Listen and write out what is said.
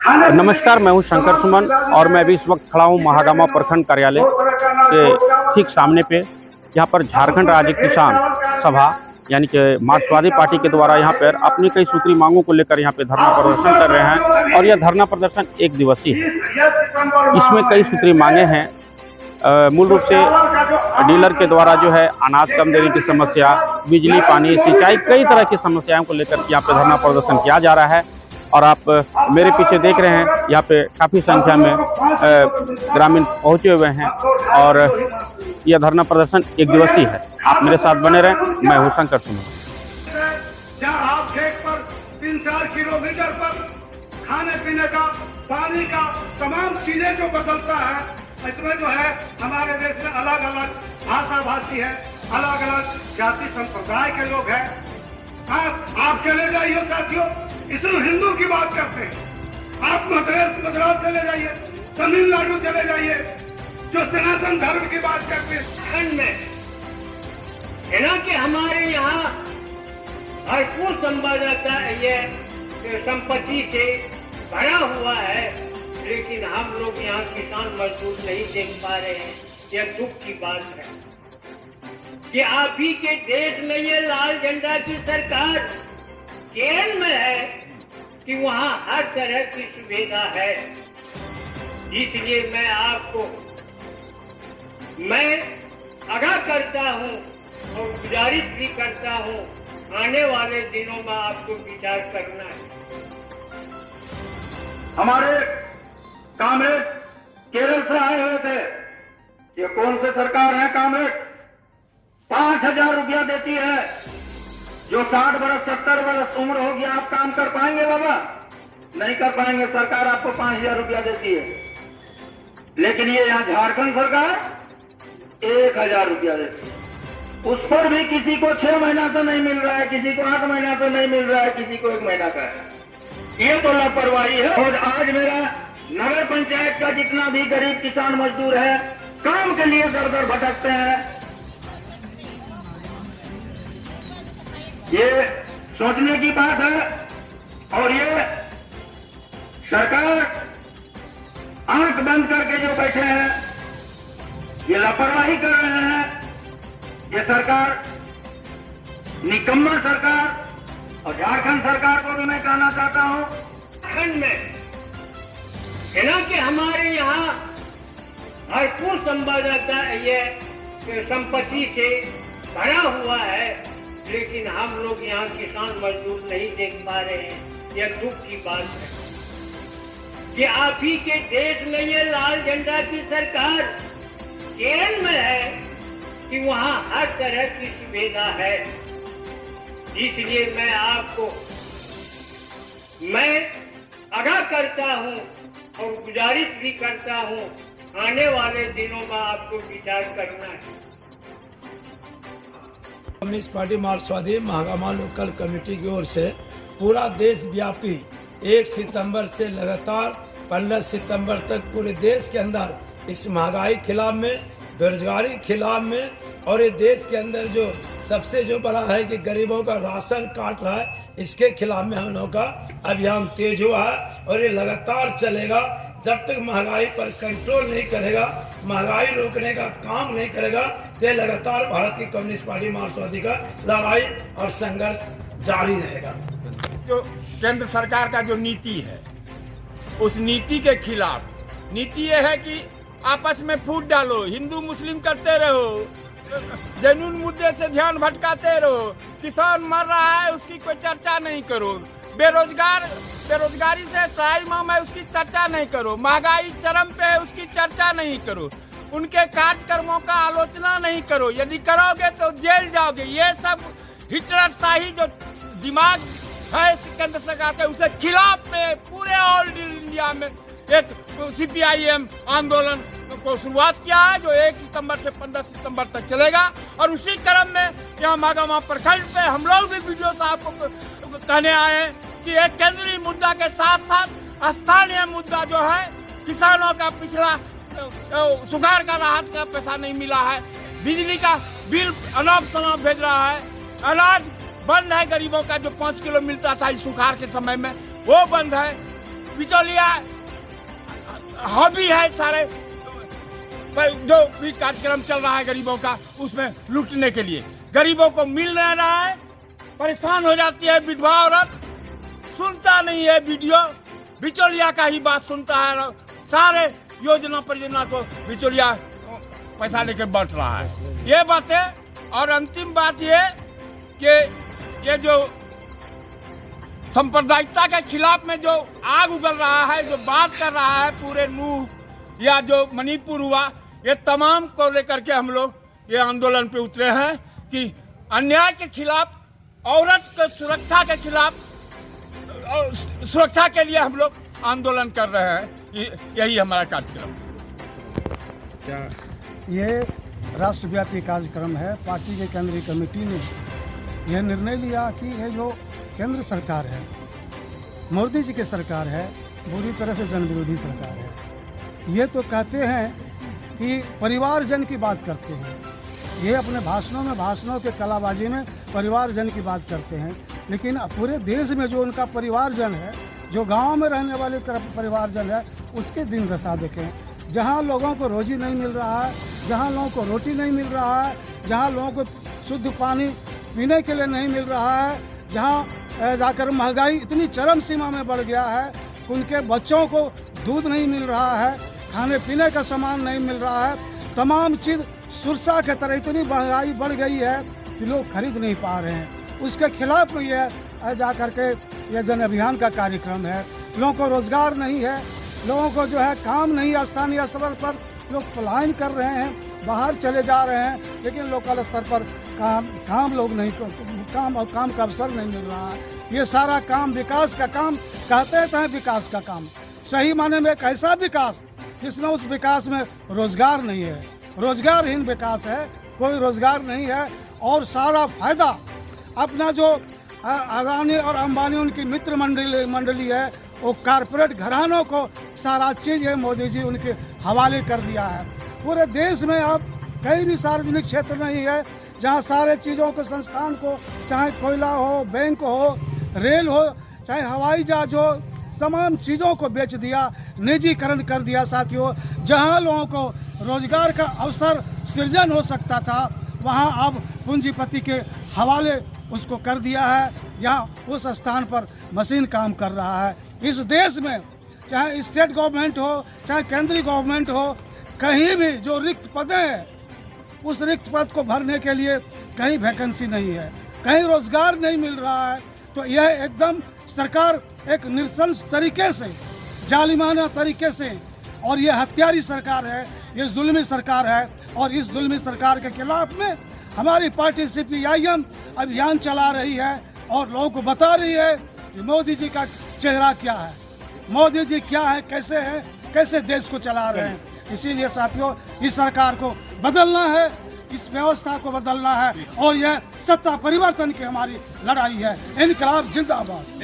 नमस्कार, मैं हूं शंकर सुमन और मैं भी इस वक्त खड़ा हूं महागामा प्रखंड कार्यालय के ठीक सामने पे। यहां पर झारखंड राज्य किसान सभा यानी कि मार्क्सवादी पार्टी के द्वारा यहां पर अपनी कई सूत्री मांगों को लेकर यहां पे धरना प्रदर्शन कर रहे हैं और यह धरना प्रदर्शन एक दिवसीय है। इसमें कई सूत्री मांगे हैं। मूल रूप से डीलर के द्वारा जो है अनाज कम देने की समस्या, बिजली, पानी, सिंचाई, कई तरह की समस्याओं को लेकर यहाँ पे धरना प्रदर्शन किया जा रहा है। और आप मेरे पीछे देख रहे हैं, यहाँ पे काफ़ी संख्या में ग्रामीण पहुँचे हुए हैं और यह धरना प्रदर्शन एक दिवसीय है। आप मेरे साथ बने रहें, मैं हूँ शंकर सुमन। जहाँ आप खेत पर 3-4 किलोमीटर पर खाने पीने का, पानी का, तमाम चीजें जो बदलता है, इसमें जो है हमारे देश में अलग अलग भाषा भाषी है, अलग अलग जाति संप्रदाय के लोग हैं। आप चले जाइए साथियों, इसमें हिंदू की बात करते हैं। आप मद्रास चले जाइए, तमिलनाडु चले जाइए, जो सनातन धर्म की बात करते हैं। खंड में है ना कि हमारे यहाँ भरपूर संवाददाता ये संपत्ति से भरा हुआ है, लेकिन हम लोग यहाँ किसान मजदूर नहीं देख पा रहे हैं। यह दुख की बात है कि आप ही के देश में ये लाल झंडा की सरकार केरल में है कि वहाँ हर तरह की सुविधा है। इसलिए मैं आगाह करता हूँ और गुजारिश भी करता हूँ, आने वाले दिनों में आपको विचार करना है। हमारे कामरेड केरल से आए हुए थे। ये कौन से सरकार है कामरेड? 5,000 रुपया देती है। जो 60 बरस 70 बरस उम्र होगी, आप काम कर पाएंगे बाबा? नहीं कर पाएंगे। सरकार आपको 5,000 रुपया देती है। लेकिन ये यहाँ झारखंड सरकार 1,000 रुपया देती है। उस पर भी किसी को 6 महीना से नहीं मिल रहा है, किसी को 8 महीना से नहीं मिल रहा है, किसी को 1 महीना का है। ये तो लापरवाही है। और आज मेरा नगर पंचायत का जितना भी गरीब किसान मजदूर है, काम के लिए दर दर भटकते हैं। ये सोचने की बात है। और ये सरकार आंख बंद करके जो बैठे हैं, ये लापरवाही कर रहे हैं। ये सरकार निकम्मा सरकार। और झारखंड सरकार को भी मैं कहना चाहता हूं, खंड में है ना कि हमारे यहाँ भरपूर संवाददाता ये संपत्ति से भरा हुआ है, लेकिन हम लोग यहाँ किसान मजदूर नहीं देख पा रहे हैं। यह दुख की बात है कि आप ही के देश में ये लाल झंडा की सरकार केरल में है कि वहाँ हर तरह की सुविधा है। इसलिए मैं आगाह करता हूँ और गुजारिश भी करता हूँ, आने वाले दिनों में आपको विचार करना है। कम्युनिस्ट पार्टी मार्क्सवादी महागामा लोकल कमेटी की ओर से पूरा देश व्यापी 1 सितंबर से लगातार 15 सितंबर तक पूरे देश के अंदर इस महंगाई खिलाफ में, बेरोजगारी खिलाफ में और ये देश के अंदर जो सबसे जो बड़ा है कि गरीबों का राशन काट रहा है, इसके खिलाफ में हम लोगों का अभियान तेज हुआ है। और ये लगातार चलेगा जब तक महंगाई पर कंट्रोल नहीं करेगा, महंगाई रोकने का काम नहीं करेगा, तो लगातार भारत की कम्युनिस्ट पार्टी मार्क्सवादी का लड़ाई और संघर्ष जारी रहेगा। जो केंद्र सरकार का जो नीति है, उस नीति के खिलाफ नीति ये है कि आपस में फूट डालो, हिंदू मुस्लिम करते रहो, जनून मुद्दे से ध्यान भटकाते रहो, किसान मर रहा है उसकी कोई चर्चा नहीं करो, बेरोजगारी से त्राहिमाम है उसकी चर्चा नहीं करो, महंगाई चरम पे है उसकी चर्चा नहीं करो, उनके कार्यक्रमों का आलोचना नहीं करो। यदि करोगे तो जेल जाओगे। ये सब हिटलर शाही जो दिमाग है केंद्र सरकार के, उसे खिलाफ में पूरे ऑल इंडिया में एक CPIM आंदोलन को शुरुआत किया है, जो 1 सितंबर से 15 सितंबर तक चलेगा। और उसी क्रम में यहाँ महागामा प्रखंड पे हम लोग भी वीडियो साहब को कहने आए हैं कि एक केंद्रीय मुद्दा के साथ साथ स्थानीय मुद्दा जो है, किसानों का पिछड़ा सुखाड़ का राहत का पैसा नहीं मिला है, बिजली का बिल अनाप शनाप भेज रहा है, अनाज बंद है, गरीबों का जो 5 किलो मिलता था इस सुखाड़ के समय में वो बंद है, बिचौलिया हॉबी है सारे पर जो भी कार्यक्रम चल रहा है गरीबों का उसमें लूटने के लिए। गरीबों को मिल नहीं रहा है, परेशान हो जाती है विधवा औरत, सुनता नहीं है वीडियो, बिचौलिया का ही बात सुनता है। सारे योजना परियोजना को बिचौलिया पैसा लेकर बांट रहा है। ये बातें और अंतिम बात ये कि ये जो सांप्रदायिकता के खिलाफ में जो आग उगल रहा है, जो बात कर रहा है पूरे नूह या जो मणिपुर हुआ, ये तमाम को लेकर के हम लोग ये आंदोलन पे उतरे हैं कि अन्याय के खिलाफ, औरत के सुरक्षा के खिलाफ, सुरक्षा के लिए हम लोग आंदोलन कर रहे हैं। यही हमारा कार्यक्रम। ये राष्ट्रव्यापी कार्यक्रम है। पार्टी के केंद्रीय कमेटी ने यह निर्णय लिया कि ये जो केंद्र सरकार है, मोदी जी की सरकार है, बुरी तरह से जन विरोधी सरकार है। ये तो कहते हैं कि परिवारजन की बात करते हैं, ये अपने भाषणों के कलाबाजी में परिवारजन की बात करते हैं, लेकिन पूरे देश में जो उनका परिवारजन है, जो गांव में रहने वाले परिवारजन है, उसके दिन दशा देखें। जहां लोगों को रोजी नहीं मिल रहा है, जहां लोगों को रोटी नहीं मिल रहा है, जहां लोगों को शुद्ध पानी पीने के लिए नहीं मिल रहा है, जहां जाकर महंगाई इतनी चरम सीमा में बढ़ गया है, उनके बच्चों को दूध नहीं मिल रहा है, खाने पीने का सामान नहीं मिल रहा है, तमाम चीज़ सुरसा के तरह इतनी महंगाई बढ़ गई है कि लोग खरीद नहीं पा रहे हैं। उसके खिलाफ ये जा कर के यह जन अभियान का कार्यक्रम है। लोगों को रोज़गार नहीं है, लोगों को जो है काम नहीं है। स्थानीय स्तर पर लोग पलायन कर रहे हैं, बाहर चले जा रहे हैं, लेकिन लोकल स्तर पर काम लोग नहीं, काम का अवसर नहीं मिल रहा है। ये सारा काम विकास का काम कहते हैं, विकास का काम सही माने में एक ऐसा विकास जिसमें उस विकास में रोजगार नहीं है, रोजगारहीन विकास है, कोई रोजगार नहीं है। और सारा फायदा अपना जो अदानी और अंबानी उनकी मित्र मंडली है, वो कारपोरेट घरानों को सारा चीज़ है मोदी जी उनके हवाले कर दिया है। पूरे देश में अब कहीं भी सार्वजनिक क्षेत्र नहीं है जहाँ सारे चीज़ों को, संस्थान को, चाहे कोयला हो, बैंक हो, रेल हो, चाहे हवाई जहाज हो, तमाम चीज़ों को बेच दिया, निजीकरण कर दिया। साथियों, जहाँ लोगों को रोजगार का अवसर सृजन हो सकता था, वहाँ अब पूंजीपति के हवाले उसको कर दिया है, जहाँ उस स्थान पर मशीन काम कर रहा है। इस देश में चाहे स्टेट गवर्नमेंट हो, चाहे केंद्रीय गवर्नमेंट हो, कहीं भी जो रिक्त पदें हैं, उस रिक्त पद को भरने के लिए कहीं वैकेंसी नहीं है, कहीं रोजगार नहीं मिल रहा है। तो यह एकदम सरकार एक नृशंस तरीके से, जालिमाना तरीके से, और ये हत्यारी सरकार है, ये जुल्मी सरकार है। और इस जुल्मी सरकार के खिलाफ में हमारी पार्टी CPIM अभियान चला रही है और लोगों को बता रही है कि मोदी जी का चेहरा क्या है, मोदी जी क्या है, कैसे देश को चला रहे हैं। इसीलिए साथियों, इस सरकार को बदलना है, इस व्यवस्था को बदलना है, और यह सत्ता परिवर्तन की हमारी लड़ाई है। इनकलाब जिंदाबाद।